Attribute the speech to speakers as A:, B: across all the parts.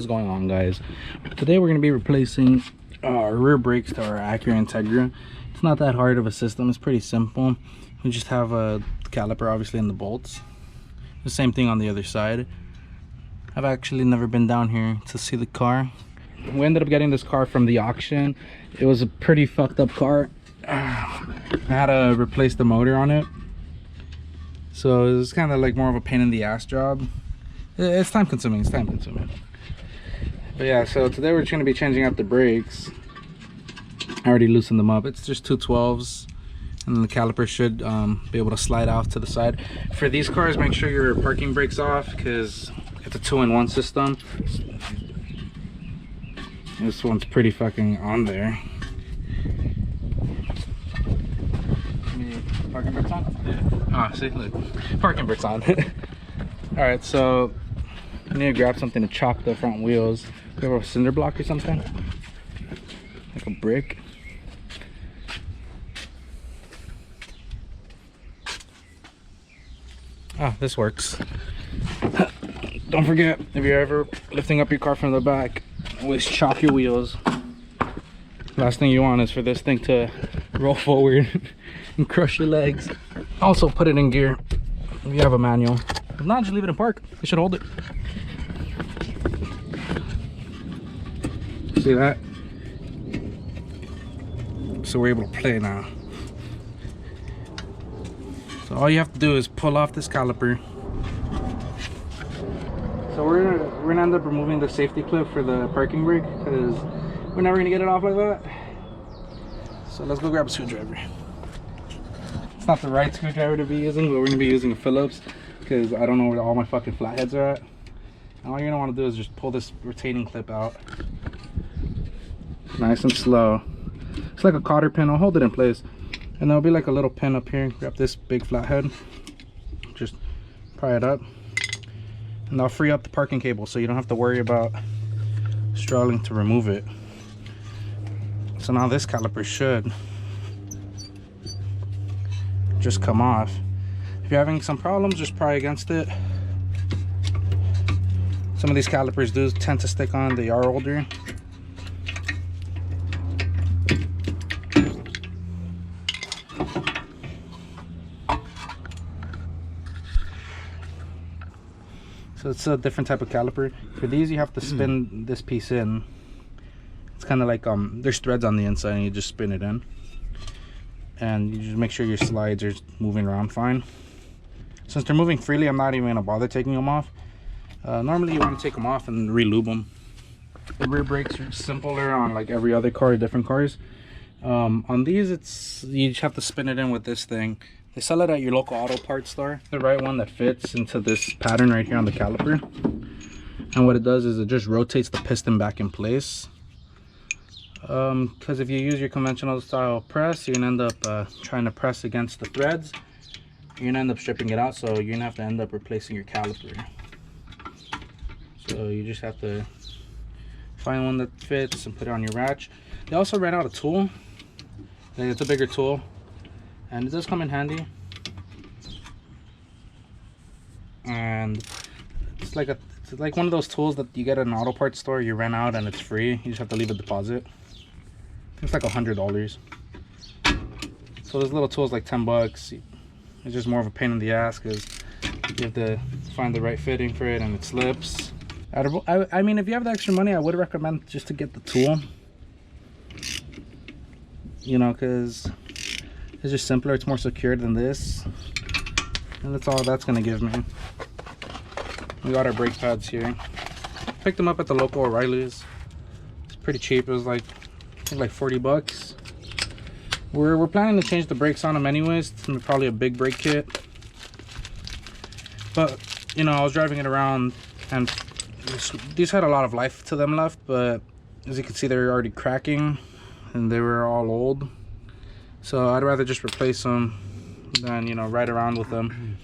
A: What's going on, guys? Today we're going to be replacing our rear brakes to our Acura Integra. It's not that hard of a system, it's pretty simple. We just have a caliper obviously in the bolts. The same thing on the other side. I've actually never been down here to see the car. We ended up getting this car from the auction. It was a pretty fucked up car. I had to replace the motor on it, so it was kind of like more of a pain in the ass job. It's time consuming, but yeah, so today we're just going to be changing out the brakes. I already loosened them up. It's just 212s, and then the caliper should be able to slide off to the side. For these cars, make sure your parking brake's off because it's a 2-in-1 system. This one's pretty fucking on there. Parking brakes on? Yeah. Ah, see, look. Parking brakes on. Alright, so I need to grab something to chop the front wheels. We have a cinder block or something, like a brick. Ah, this works. Don't forget, if you're ever lifting up your car from the back, always chop your wheels. Last thing you want is for this thing to roll forward and crush your legs. Also put it in gear if you have a manual. If not, just leave it in park. It should hold it. See that? So we're able to play now. So all you have to do is pull off this caliper. So we're gonna end up removing the safety clip for the parking brake because we're never gonna get it off like that. So let's go grab a screwdriver. It's not the right screwdriver to be using, but we're gonna be using a Phillips because I don't know where all my fucking flatheads are at. And all you're gonna want to do is just pull this retaining clip out. Nice and slow. It's like a cotter pin. I'll hold it in place, and there'll be like a little pin up here. Grab this big flathead, just pry it up, and that'll free up the parking cable so you don't have to worry about struggling to remove it. So now this caliper should just come off. If you're having some problems, just pry against it. Some of these calipers do tend to stick on. They are older. So it's a different type of caliper. For these, you have to spin this piece in. It's kind of like there's threads on the inside, and you just spin it in, and you just make sure your slides are moving around fine. Since they're moving freely, I'm not even gonna bother taking them off. Normally, you want to take them off and re-lube them. The rear brakes are simpler on like every other car, different cars. On these, you just have to spin it in with this thing. They sell it at your local auto parts store. The right one that fits into this pattern right here on the caliper. And what it does is it just rotates the piston back in place. Because if you use your conventional style press, you're gonna end up trying to press against the threads. You're gonna end up stripping it out, so you're gonna have to end up replacing your caliper. So you just have to find one that fits and put it on your ratch. They also ran out a tool. It's a bigger tool, and it does come in handy. And it's like one of those tools that you get at an auto parts store. You rent out and it's free. You just have to leave a deposit. It's like $100. So this little tool is like 10 bucks. It's just more of a pain in the ass because you have to find the right fitting for it, and it slips. I mean, if you have the extra money, I would recommend just to get the tool. You know, because it's just simpler. It's more secure than this, and that's all that's gonna give me. We got our brake pads here. Picked them up at the local O'Reilly's. It's pretty cheap. It was like, I think like 40 bucks. We're planning to change the brakes on them anyways. It's probably a big brake kit. But you know, I was driving it around, and these had a lot of life to them left, but as you can see, they're already cracking and they were all old. So I'd rather just replace them than, you know, ride around with them.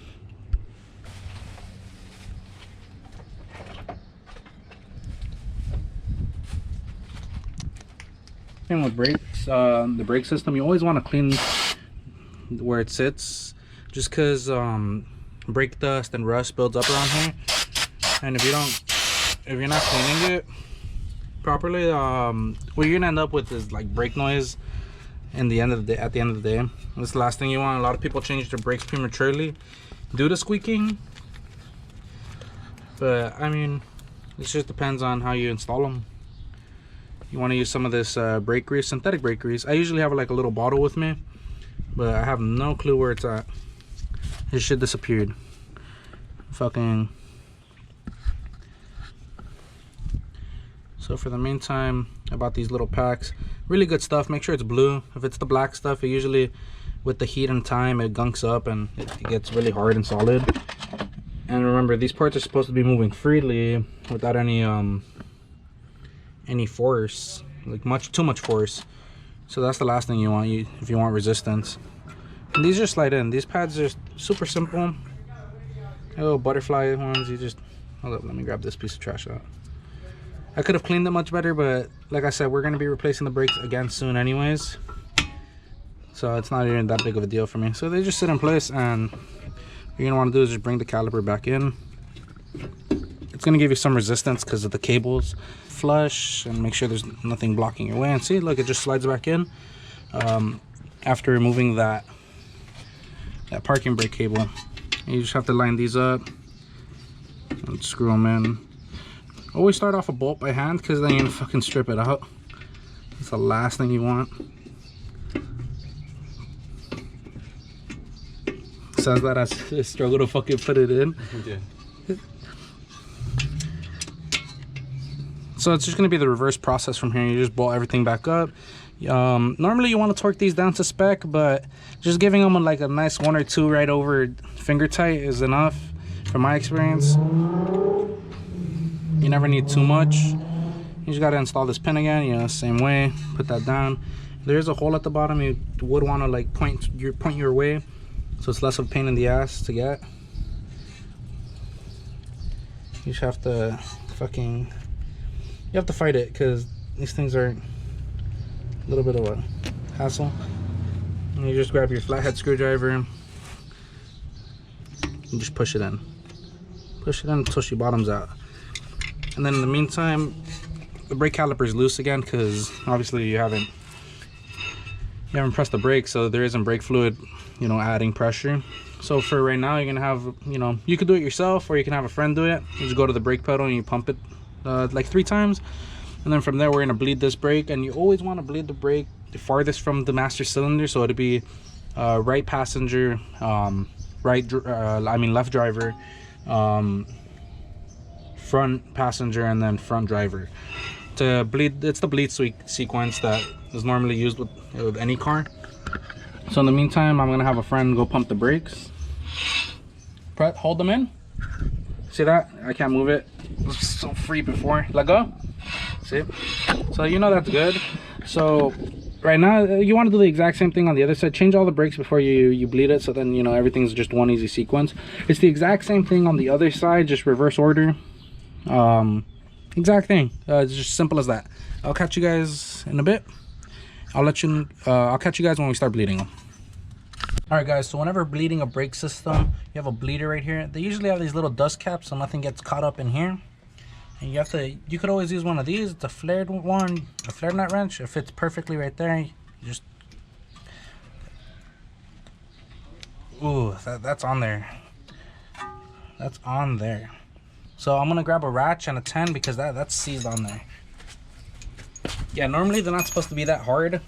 A: And with brakes, the brake system, you always want to clean where it sits, just because brake dust and rust builds up around here, and if if you're not cleaning it properly, what you're gonna end up with is like brake noise in the end of the day. At the end of the day, that's the last thing you want. A lot of people change their brakes prematurely due to squeaking, but I mean, it just depends on how you install them. You want to use some of this brake grease, synthetic brake grease. I usually have like a little bottle with me, but I have no clue where it's at. This shit disappeared. Fucking. So for the meantime, I bought these little packs. Really good stuff. Make sure it's blue. If it's the black stuff, it usually, with the heat and time, it gunks up and it gets really hard and solid. And remember, these parts are supposed to be moving freely without any force, like too much force. So that's the last thing you want if you want resistance. And these just slide in. These pads are super simple. Little butterfly ones. You just hold up. Let me grab this piece of trash out. I could have cleaned it much better, but like I said, we're going to be replacing the brakes again soon anyways, so it's not even that big of a deal for me. So they just sit in place, and what you're going to want to do is just bring the caliper back in. It's going to give you some resistance because of the cables. Flush and make sure there's nothing blocking your way, and see, look, it just slides back in after removing that parking brake cable. You just have to line these up and screw them in. Always start off a bolt by hand, because then you can fucking strip it out. That's the last thing you want. Says that I struggle to fucking put it in. Yeah. So it's just going to be the reverse process from here. You just bolt everything back up. Normally you want to torque these down to spec, but just giving them like a nice 1 or 2 right over finger tight is enough from my experience. You never need too much. You just got to install this pin again, you know, same way. Put that down. There is a hole at the bottom. You would want to like point your way, so it's less of a pain in the ass to get. You just have to fight it, because these things are a little bit of a hassle. And you just grab your flathead screwdriver and just push it in until she bottoms out. And then in the meantime, the brake caliper is loose again, because obviously you haven't pressed the brake, so there isn't brake fluid, you know, adding pressure. So for right now, you're gonna have, you know, you could do it yourself, or you can have a friend do it. You just go to the brake pedal and you pump it like 3 times, and then from there we're gonna bleed this brake. And you always want to bleed the brake the farthest from the master cylinder, so it'd be right passenger, left driver, front passenger, and then front driver. To bleed, it's the bleed sequence that is normally used with any car. So in the meantime, I'm gonna have a friend go pump the brakes. Hold them in. See that? I can't move it. It was so free before. Let go. See? So you know that's good. So right now you want to do the exact same thing on the other side. Change all the brakes before you bleed it, so then you know everything's just one easy sequence. It's the exact same thing on the other side, just reverse order. Exact thing. It's just simple as that. I'll catch you guys in a bit. I'll catch you guys when we start bleeding them. All right guys, so whenever bleeding a brake system, you have a bleeder right here. They usually have these little dust caps, so nothing gets caught up in here. And you could always use one of these. It's a flared one, a flared nut wrench. It fits perfectly right there. You just, ooh, that's on there. That's on there. So I'm gonna grab a ratchet and a 10, because that's seized on there. Yeah, normally they're not supposed to be that hard.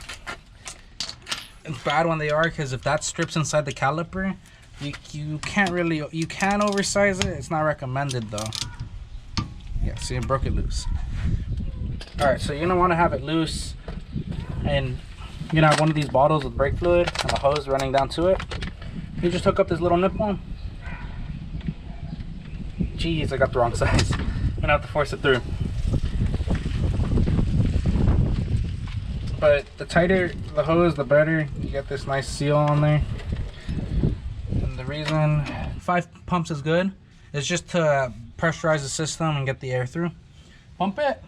A: It's bad when they are, because if that strips inside the caliper, you can oversize it. It's not recommended though. Yeah, see, it broke it loose. All right, so you're gonna want to have it loose, and you're gonna have one of these bottles with brake fluid and a hose running down to it. You just hook up this little nipple. Jeez, I got the wrong size. I'm gonna have to force it through. But the tighter the hose, the better. You get this nice seal on there. And the reason 5 pumps is good is just to pressurize the system and get the air through. Pump it.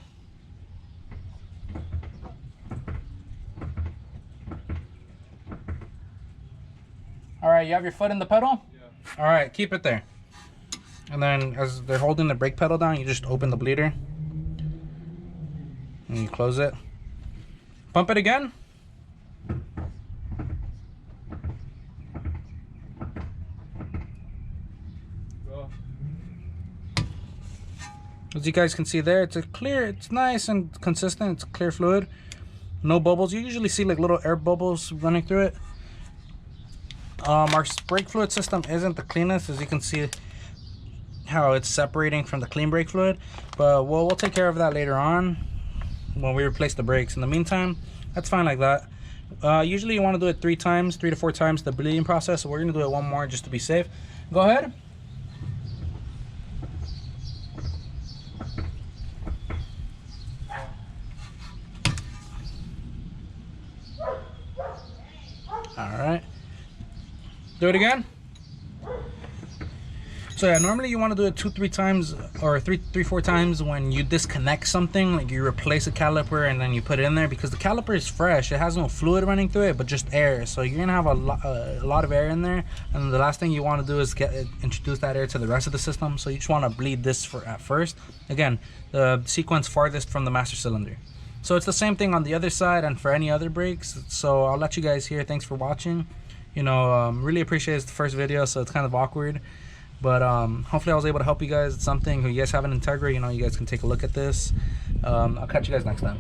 A: All right, you have your foot in the pedal? Yeah. All right, keep it there. And then as they're holding the brake pedal down, you just open the bleeder and you close it. Pump it again. As you guys can see there, it's a clear, it's nice and consistent, it's clear fluid. No bubbles. You usually see like little air bubbles running through it. Our brake fluid system isn't the cleanest, as you can see how it's separating from the clean brake fluid, but we'll take care of that later on when we replace the brakes. In the meantime, that's fine like that. Usually you want to do it 3 to 4 times the bleeding process, so we're going to do it one more just to be safe. Go ahead. Alright, do it again. So yeah, normally you want to do it 2-3 times, or 3-4 times when you disconnect something, like you replace a caliper and then you put it in there, because the caliper is fresh, it has no fluid running through it but just air, so you're gonna have a lot of air in there, and the last thing you want to do is introduce that air to the rest of the system. So you just want to bleed this at first. Again, the sequence farthest from the master cylinder. So it's the same thing on the other side and for any other brakes. So I'll let you guys here. Thanks for watching. You know, really appreciate it's the first video, so it's kind of awkward. But hopefully I was able to help you guys with something. Who you guys have an Integra, you know, you guys can take a look at this. I'll catch you guys next time.